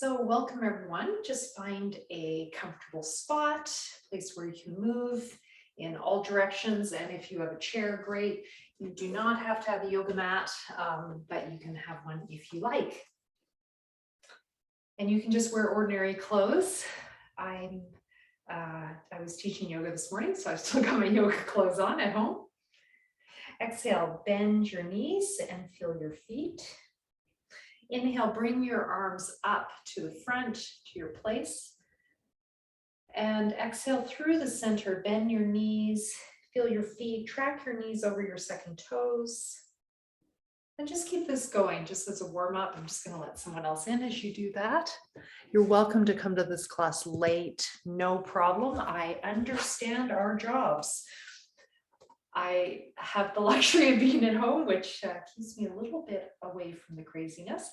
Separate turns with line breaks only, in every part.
So welcome everyone. Just find a comfortable spot, place where you can move in all directions. And if you have a chair, great. You do not have to have a yoga mat, but you can have one if you like. And you can just wear ordinary clothes. I was teaching yoga this morning, so I've still got my yoga clothes on at home. Exhale, bend your knees and feel your feet. Inhale, bring your arms up to the front, to your place. And exhale through the center, bend your knees, feel your feet, track your knees over your second toes. And just keep this going, just as a warm up. I'm just going to let someone else in as you do that. You're welcome to come to this class late, no problem. I understand our jobs. I have the luxury of being at home, which keeps me a little bit away from the craziness.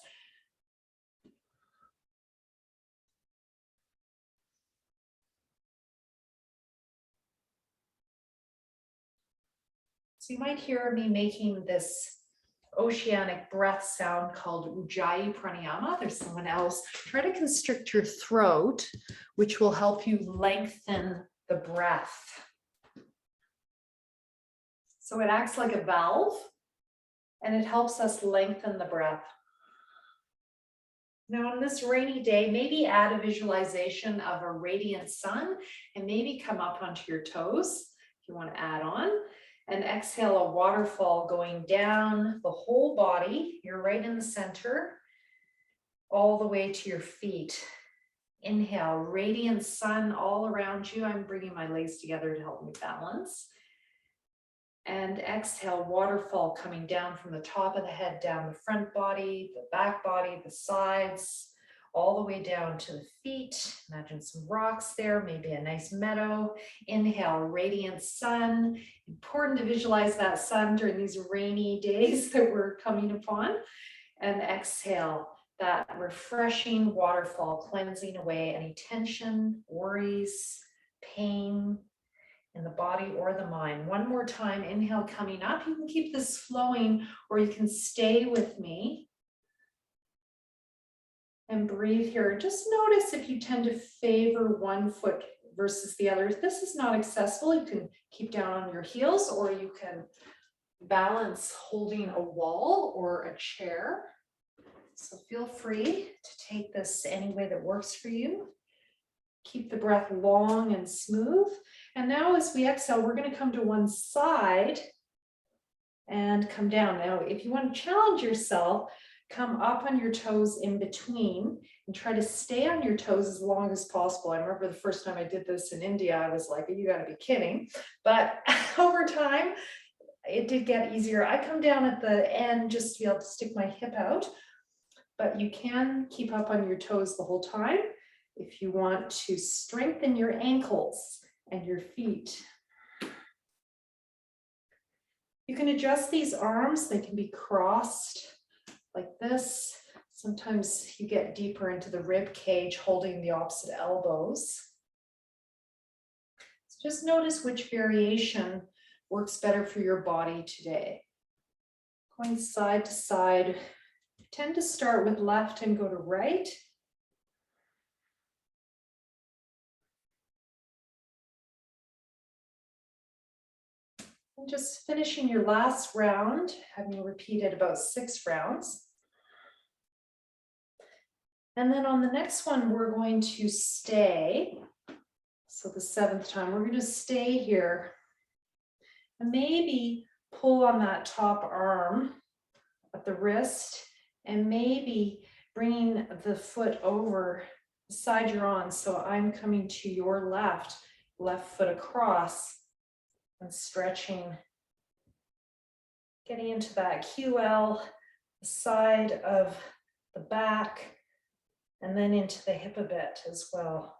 So you might hear me making this oceanic breath sound called Ujjayi Pranayama. There's someone else. Try to constrict your throat, which will help you lengthen the breath. So it acts like a valve, and it helps us lengthen the breath. Now on this rainy day, maybe add a visualization of a radiant sun and maybe come up onto your toes if you want to add on. And exhale a waterfall going down the whole body. You're right in the center, all the way to your feet. Inhale, radiant sun all around you. I'm bringing my legs together to help me balance. And exhale, waterfall coming down from the top of the head, down the front body, the back body, the sides, all the way down to the feet. Imagine some rocks there, maybe a nice meadow. Inhale, radiant sun. Important to visualize that sun during these rainy days that we're coming upon. And exhale, that refreshing waterfall, cleansing away any tension, worries, pain in the body or the mind. One more time, inhale coming up. You can keep this flowing or you can stay with me and breathe here. Just notice if you tend to favor one foot versus the other. If this is not accessible, you can keep down on your heels or you can balance holding a wall or a chair. So feel free to take this any way that works for you. Keep the breath long and smooth. And now as we exhale, we're going to come to one side and come down. Now, if you want to challenge yourself, come up on your toes in between and try to stay on your toes as long as possible. I remember the first time I did this in India, I was like, you got to be kidding. But over time, it did get easier. I come down at the end just to be able to stick my hip out, but you can keep up on your toes the whole time if you want to strengthen your ankles and your feet. You can adjust these arms. They can be crossed like this. Sometimes you get deeper into the rib cage, holding the opposite elbows. So just notice which variation works better for your body today. Going side to side. Tend to start with left and go to right. And just finishing your last round, having repeated about 6 rounds. And then on the next one, we're going to stay. So the 7th time, we're going to stay here. And maybe pull on that top arm at the wrist and maybe bringing the foot over the side you're on. So I'm coming to your left foot across. And stretching, getting into that QL, the side of the back, and then into the hip a bit as well.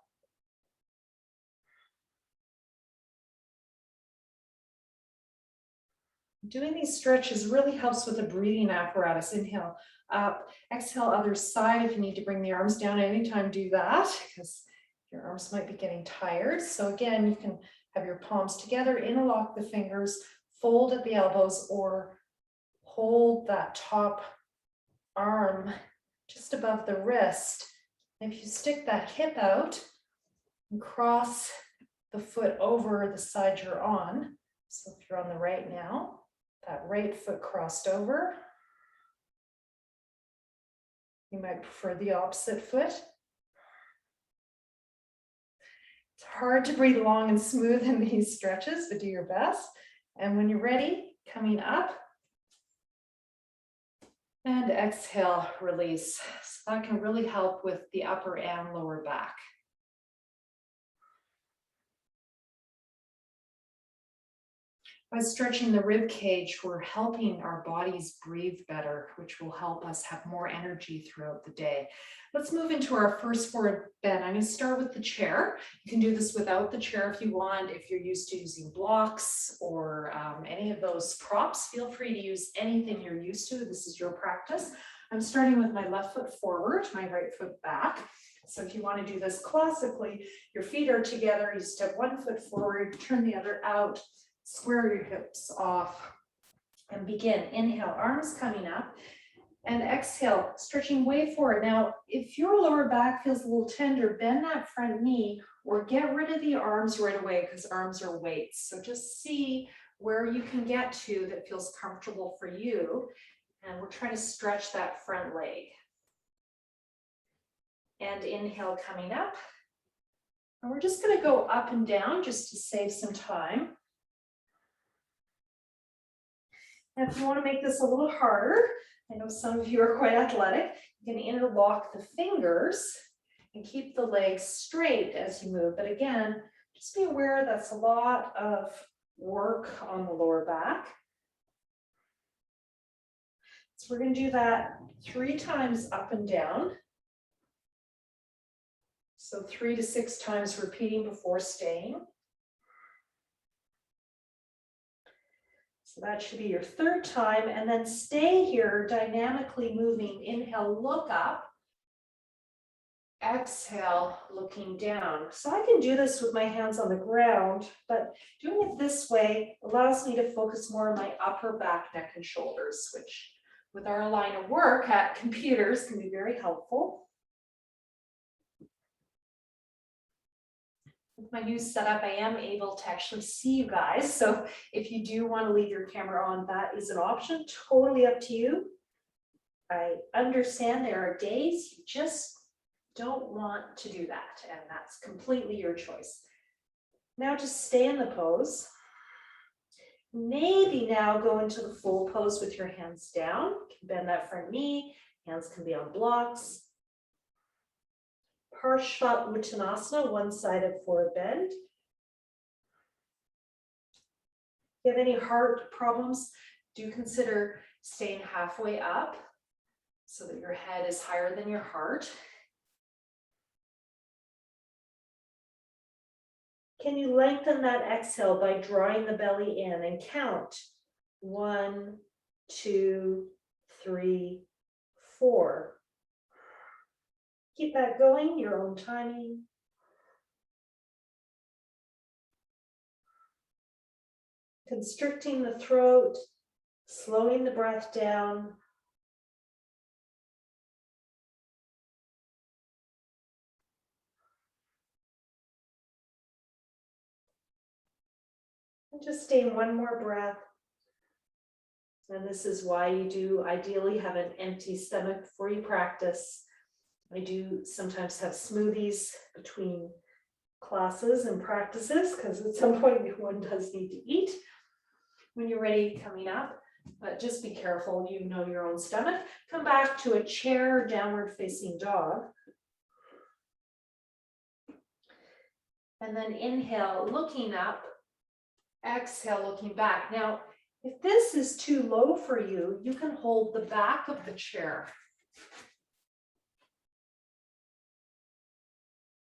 Doing these stretches really helps with the breathing apparatus. Inhale up, exhale other side. If you need to bring the arms down anytime, do that because your arms might be getting tired. So again, you can have your palms together, interlock the fingers, fold at the elbows, or hold that top arm just above the wrist If you stick that hip out and cross the foot over the side you're on, so if you're on the right now, that right foot crossed over. You might prefer the opposite foot. It's hard to breathe long and smooth in these stretches, but do your best. And when you're ready, coming up, and exhale, release. So that can really help with the upper and lower back. By stretching the rib cage, we're helping our bodies breathe better, which will help us have more energy throughout the day. Let's move into our first forward bend. I'm going to start with the chair. You can do this without the chair if you want. If you're used to using blocks or any of those props, feel free to use anything you're used to. This is your practice. I'm starting with my left foot forward, my right foot back. So if you want to do this classically, your feet are together, you step one foot forward, turn the other out, square your hips off, and begin. Inhale, arms coming up, and exhale, stretching way forward. Now, if your lower back feels a little tender, bend that front knee or get rid of the arms right away because arms are weights. So just see where you can get to that feels comfortable for you. And we're trying to stretch that front leg. And inhale, coming up. And we're just going to go up and down just to save some time. And if you want to make this a little harder, I know some of you are quite athletic, you can interlock the fingers and keep the legs straight as you move. But again, just be aware that's a lot of work on the lower back. So we're going to do that 3 times up and down. So 3 to 6 times repeating before staying. So that should be your 3rd time, and then stay here dynamically moving. Inhale, look up. Exhale, looking down. So I can do this with my hands on the ground, but doing it this way allows me to focus more on my upper back, neck, and shoulders, which with our line of work at computers can be very helpful. With my new setup, I am able to actually see you guys. So if you do want to leave your camera on, that is an option, totally up to you. I understand there are days you just don't want to do that, and that's completely your choice. Now just stay in the pose. Maybe now go into the full pose with your hands down. You can bend that front knee, hands can be on blocks. Parshva Uttanasana, one-sided forward bend. If you have any heart problems, do consider staying halfway up so that your head is higher than your heart. Can you lengthen that exhale by drawing the belly in and count 1, 2, 3, 4. Keep that going, your own timing. Constricting the throat, slowing the breath down. And just stay in one more breath. And this is why you do ideally have an empty stomach before you practice. I do sometimes have smoothies between classes and practices because at some point one does need to eat. When you're ready, coming up, but just be careful, you know your own stomach. Come back to a chair, downward facing dog. And then inhale, looking up, exhale, looking back. Now, if this is too low for you, you can hold the back of the chair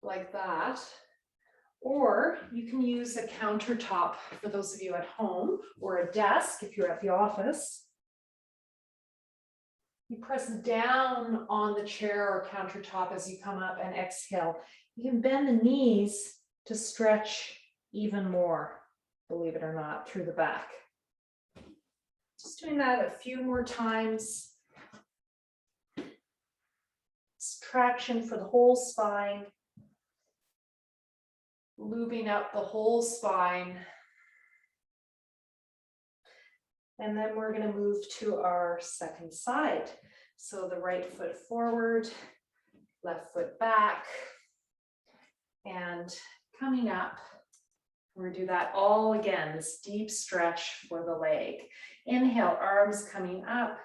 like that, or you can use a countertop for those of you at home, or a desk if you're at the office. You press down on the chair or countertop as you come up and exhale. You can bend the knees to stretch even more, believe it or not, through the back. Just doing that a few more times. Just traction for the whole spine, lubing up the whole spine. And then we're going to move to our second side. So the right foot forward, left foot back, and coming up. We're going to do that all again, this deep stretch for the leg. Inhale, arms coming up.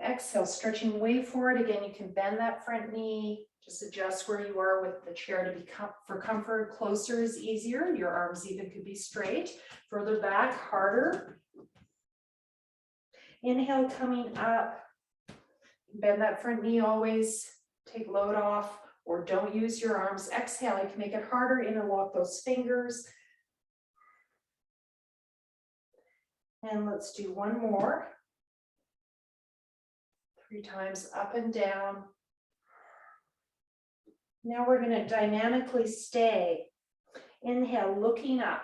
Exhale, stretching way forward. Again, you can bend that front knee. Just adjust where you are with the chair to be for comfort. Closer is easier. Your arms even could be straight. Further back, harder. Inhale, coming up. Bend that front knee always. Take load off or don't use your arms. Exhale, you can make it harder. Interlock those fingers. And let's do one more. 3 times up and down. Now we're going to dynamically stay. Inhale, looking up.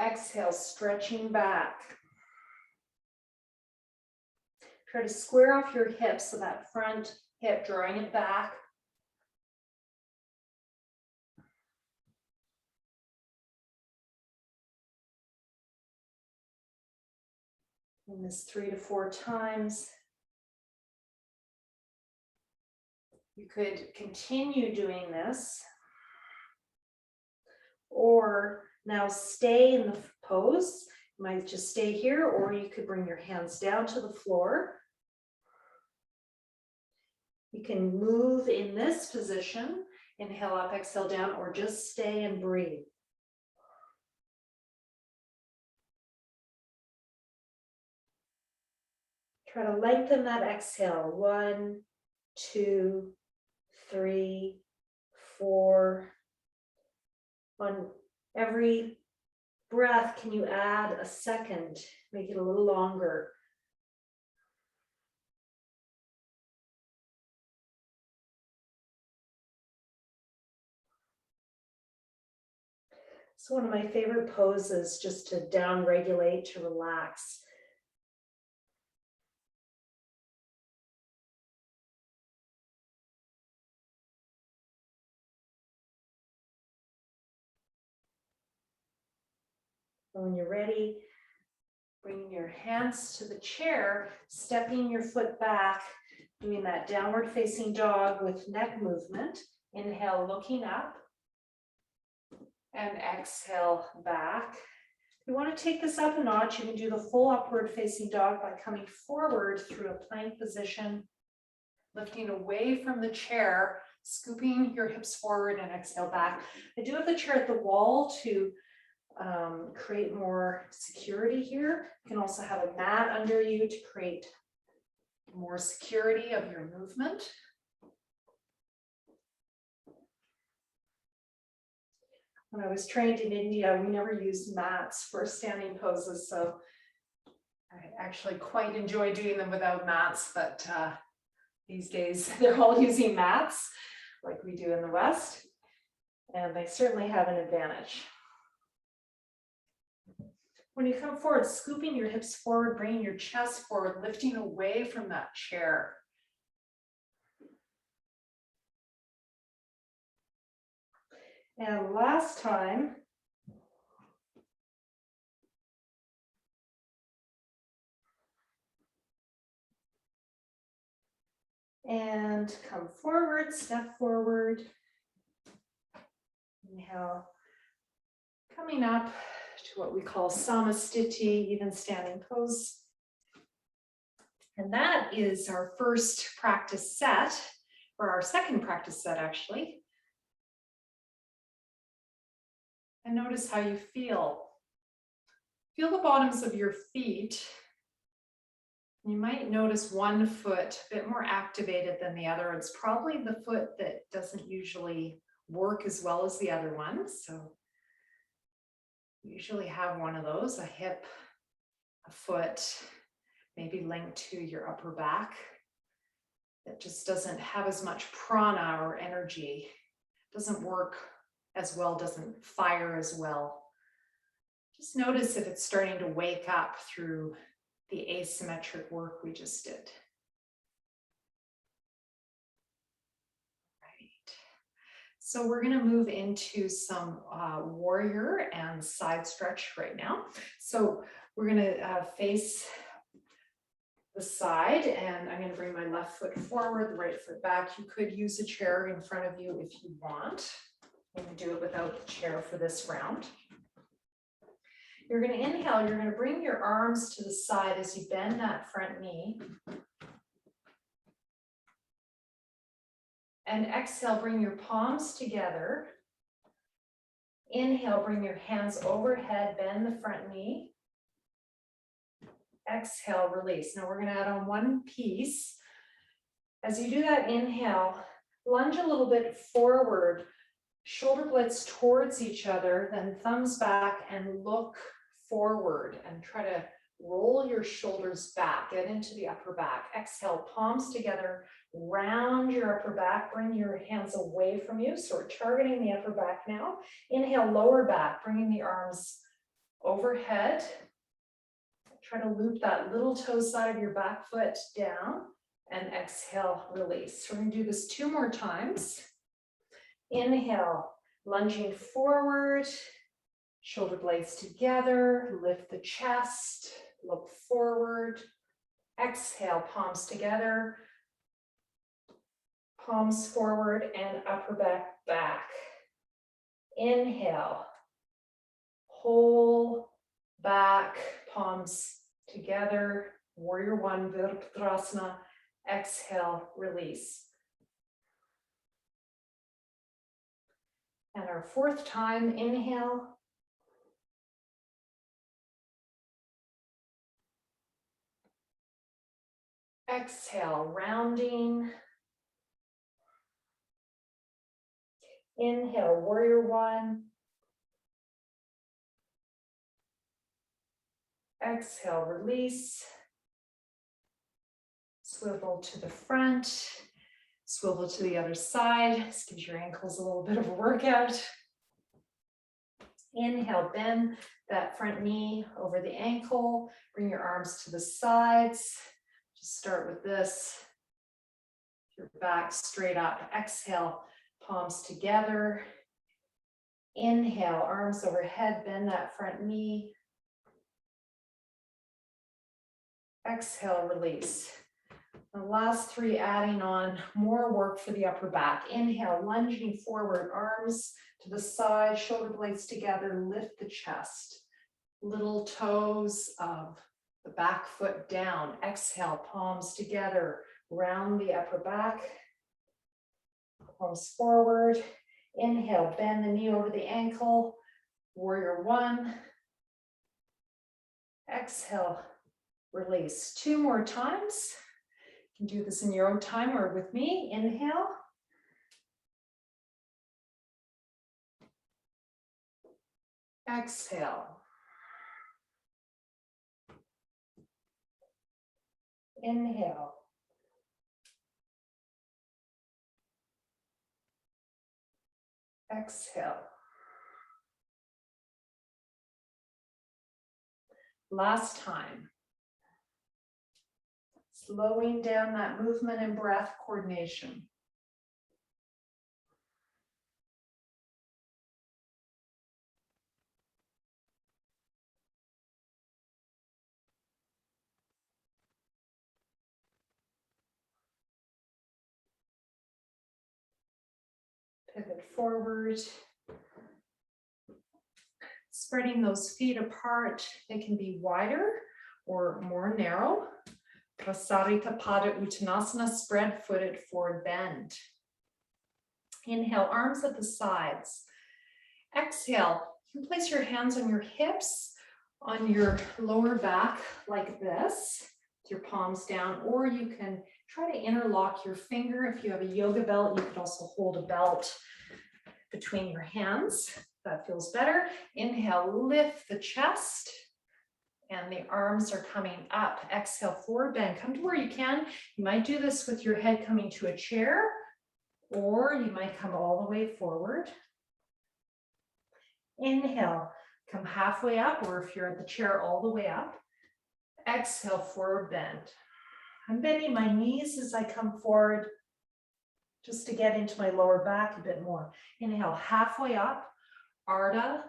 Exhale, stretching back. Try to square off your hips, so that front hip, drawing it back. And this 3 to 4 times. You could continue doing this, or now stay in the pose. You might just stay here, or you could bring your hands down to the floor. You can move in this position, inhale up, exhale down, or just stay and breathe. Try to lengthen that exhale. 1, 2, 3, 4. On every breath, can you add a second? Make it a little longer. It's one of my favorite poses, just to down regulate, to relax. When you're ready, bringing your hands to the chair, stepping your foot back, doing that downward facing dog with neck movement. Inhale, looking up, and exhale back. If you want to take this up a notch, you can do the full upward facing dog by coming forward through a plank position, lifting away from the chair, scooping your hips forward, and exhale back. I do have the chair at the wall to create more security here. You can also have a mat under you to create more security of your movement. When I was trained in India, we never used mats for standing poses, so I actually quite enjoy doing them without mats, but these days they're all using mats like we do in the West, and they certainly have an advantage. When you come forward, scooping your hips forward, bringing your chest forward, lifting away from that chair. And last time, and come forward, step forward. Inhale, coming up to what we call samastiti, even standing pose. And that is our first practice set, or our second practice set actually. And notice how you feel. Feel the bottoms of your feet. You might notice one foot a bit more activated than the other. It's probably the foot that doesn't usually work as well as the other one. So you usually have one of those, a hip, a foot, maybe linked to your upper back, that just doesn't have as much prana or energy, doesn't work as well, doesn't fire as well. Just notice if it's starting to wake up through the asymmetric work we just did. So we're going to move into some warrior and side stretch right now. So we're going to face the side, and I'm going to bring my left foot forward, the right foot back. You could use a chair in front of you if you want. I'm going to do it without the chair for this round. You're going to inhale, you're going to bring your arms to the side as you bend that front knee. And exhale, bring your palms together. Inhale, bring your hands overhead, bend the front knee. Exhale, release. Now we're going to add on one piece. As you do that, inhale, lunge a little bit forward, shoulder blades towards each other, then thumbs back and look forward and try to roll your shoulders back, get into the upper back. Exhale, palms together, round your upper back, bring your hands away from you. So we're targeting the upper back now. Inhale, lower back, bringing the arms overhead. Try to loop that little toe side of your back foot down and exhale, release. We're going to do this 2 more times. Inhale, lunging forward, shoulder blades together, lift the chest, look forward. Exhale, palms together, palms forward and upper back back. Inhale, whole back, palms together, warrior one, Virabhadrasana. Exhale, release. And our 4th time, inhale. Exhale, rounding. Inhale, warrior one. Exhale, release. Swivel to the front. Swivel to the other side. This gives your ankles a little bit of a workout. Inhale, bend that front knee over the ankle. Bring your arms to the sides. Just start with this. Your back straight up. Exhale, palms together. Inhale, arms overhead, bend that front knee. Exhale, release. The last 3, adding on more work for the upper back. Inhale, lunging forward, arms to the side, shoulder blades together, lift the chest. Little toes of the back foot down. Exhale, palms together, round the upper back. Palms forward. Inhale, bend the knee over the ankle. Warrior one. Exhale, release. 2 more times. You can do this in your own time or with me. Inhale. Exhale. Inhale. Exhale. Last time. Slowing down that movement and breath coordination. Pivot forward. Spreading those feet apart. They can be wider or more narrow. Prasarita Pada Uttanasana, spread footed forward bend. Inhale, arms at the sides. Exhale, you can place your hands on your hips, on your lower back like this, with your palms down, or you can try to interlock your finger. If you have a yoga belt, you could also hold a belt between your hands. That feels better. Inhale, lift the chest. And the arms are coming up. Exhale, forward bend. Come to where you can. You might do this with your head coming to a chair, or you might come all the way forward. Inhale, come halfway up, or if you're at the chair, all the way up. Exhale, forward bend. I'm bending my knees as I come forward. just to get into my lower back a bit more. Inhale, halfway up, Ardha,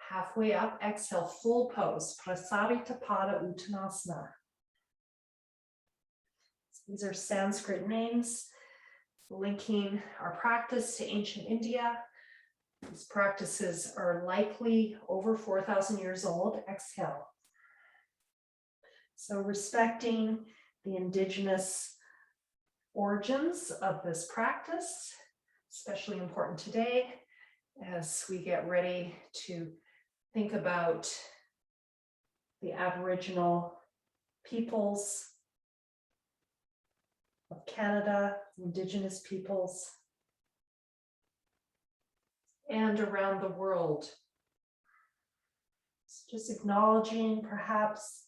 halfway up. Exhale, full pose, Prasaritapada Uttanasana. These are Sanskrit names, linking our practice to ancient India. These practices are likely over 4,000 years old. Exhale. So respecting the indigenous origins of this practice, especially important today as we get ready to think about the Aboriginal peoples of Canada, indigenous peoples, and around the world. So just acknowledging perhaps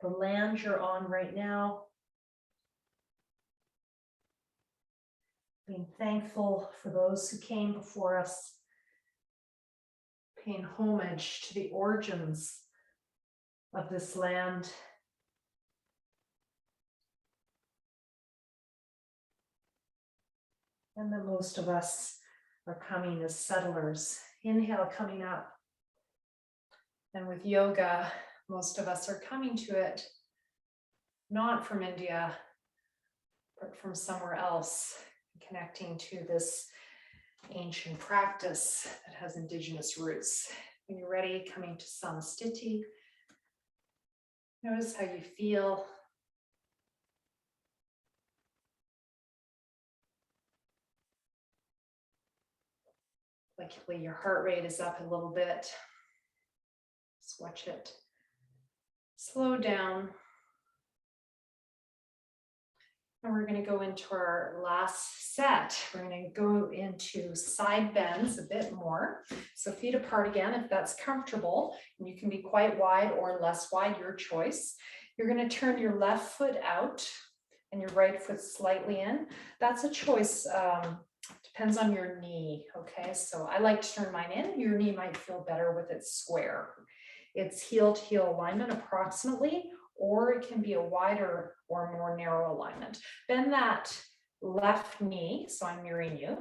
the land you're on right now, being thankful for those who came before us, paying homage to the origins of this land. And then most of us are coming as settlers. Inhale, coming up. And with yoga, most of us are coming to it, not from India, but from somewhere else, connecting to this ancient practice that has indigenous roots. When you're ready, coming to samastiti. Notice how you feel. Likely your heart rate is up a little bit. Just watch it slow down. And we're going to go into our last set. We're going to go into side bends a bit more. So feet apart again, if that's comfortable. And you can be quite wide or less wide, your choice. You're going to turn your left foot out and your right foot slightly in. That's a choice. Depends on your knee, okay? So I like to turn mine in. Your knee might feel better with it square. It's heel to heel alignment approximately, or it can be a wider or more narrow alignment. Bend that left knee, so I'm mirroring you.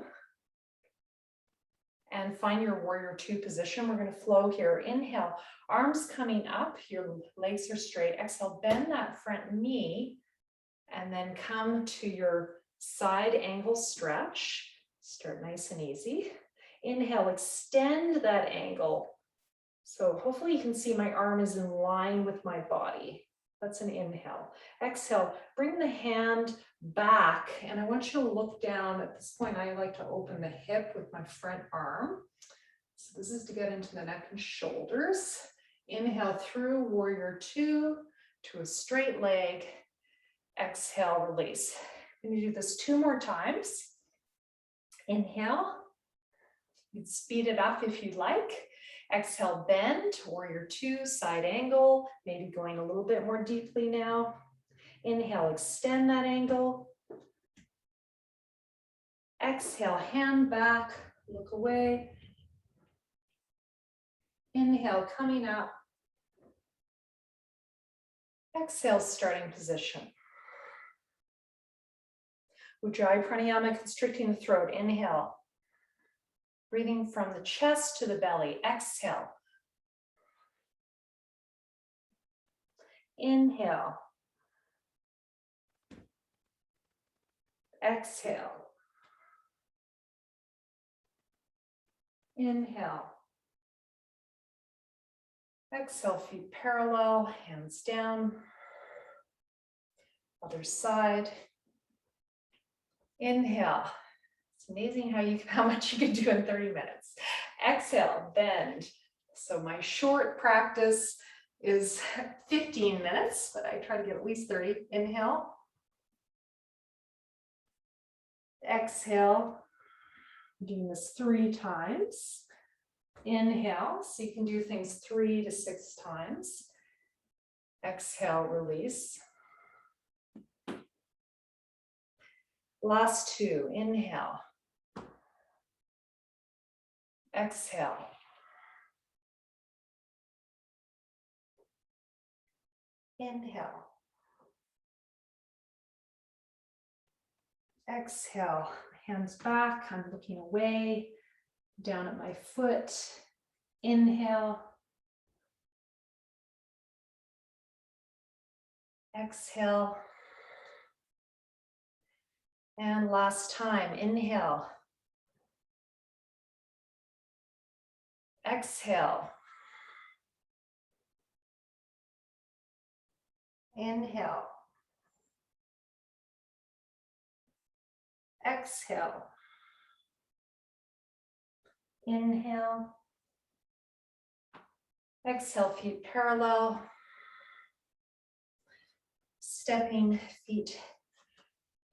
And find your warrior two position. We're going to flow here. Inhale, arms coming up, your legs are straight. Exhale, bend that front knee, and then come to your side angle stretch. Start nice and easy. Inhale, extend that angle. So hopefully you can see my arm is in line with my body. That's an inhale. Exhale, bring the hand back. And I want you to look down. At this point, I like to open the hip with my front arm. So this is to get into the neck and shoulders. Inhale through warrior two to a straight leg. Exhale, release. I'm going to do this 2 more times. Inhale. You can speed it up if you'd like. Exhale, bend, warrior two, side angle, maybe going a little bit more deeply now. Inhale, extend that angle. Exhale, hand back, look away. Inhale, coming up. Exhale, starting position. Ujjayi Pranayama, constricting the throat. Inhale. Breathing from the chest to the belly. Exhale. Inhale. Exhale. Inhale. Exhale, feet parallel, hands down. Other side. Inhale. It's amazing how much you can do in 30 minutes. Exhale, bend. So my short practice is 15 minutes, but I try to get at least 30. Inhale. Exhale. I'm doing this 3 times. Inhale, so you can do things 3 to 6 times. Exhale, release. Last 2, inhale. Exhale. Inhale. Exhale, hands back, I'm looking away, down at my foot. Inhale. Exhale. And last time, inhale. Exhale. Inhale. Exhale. Inhale. Exhale, feet parallel. Stepping feet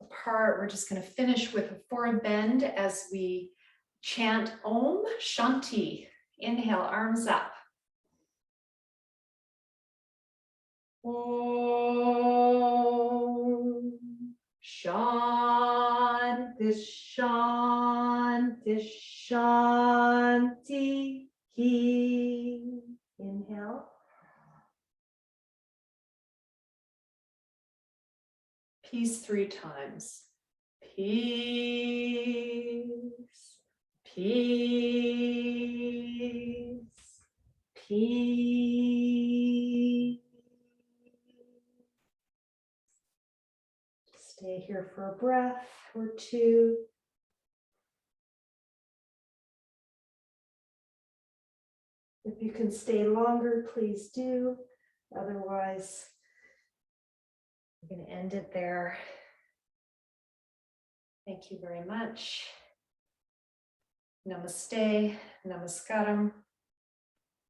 apart. We're just going to finish with a forward bend as we chant Om Shanti. Inhale, arms up. Om Shanti Shanti Shanti. Inhale. Peace 3 times. Peace, peace, peace. Stay here for a breath or 2. If you can stay longer, please do. Otherwise, I'm going to end it there. Thank you very much. Namaste, namaskaram.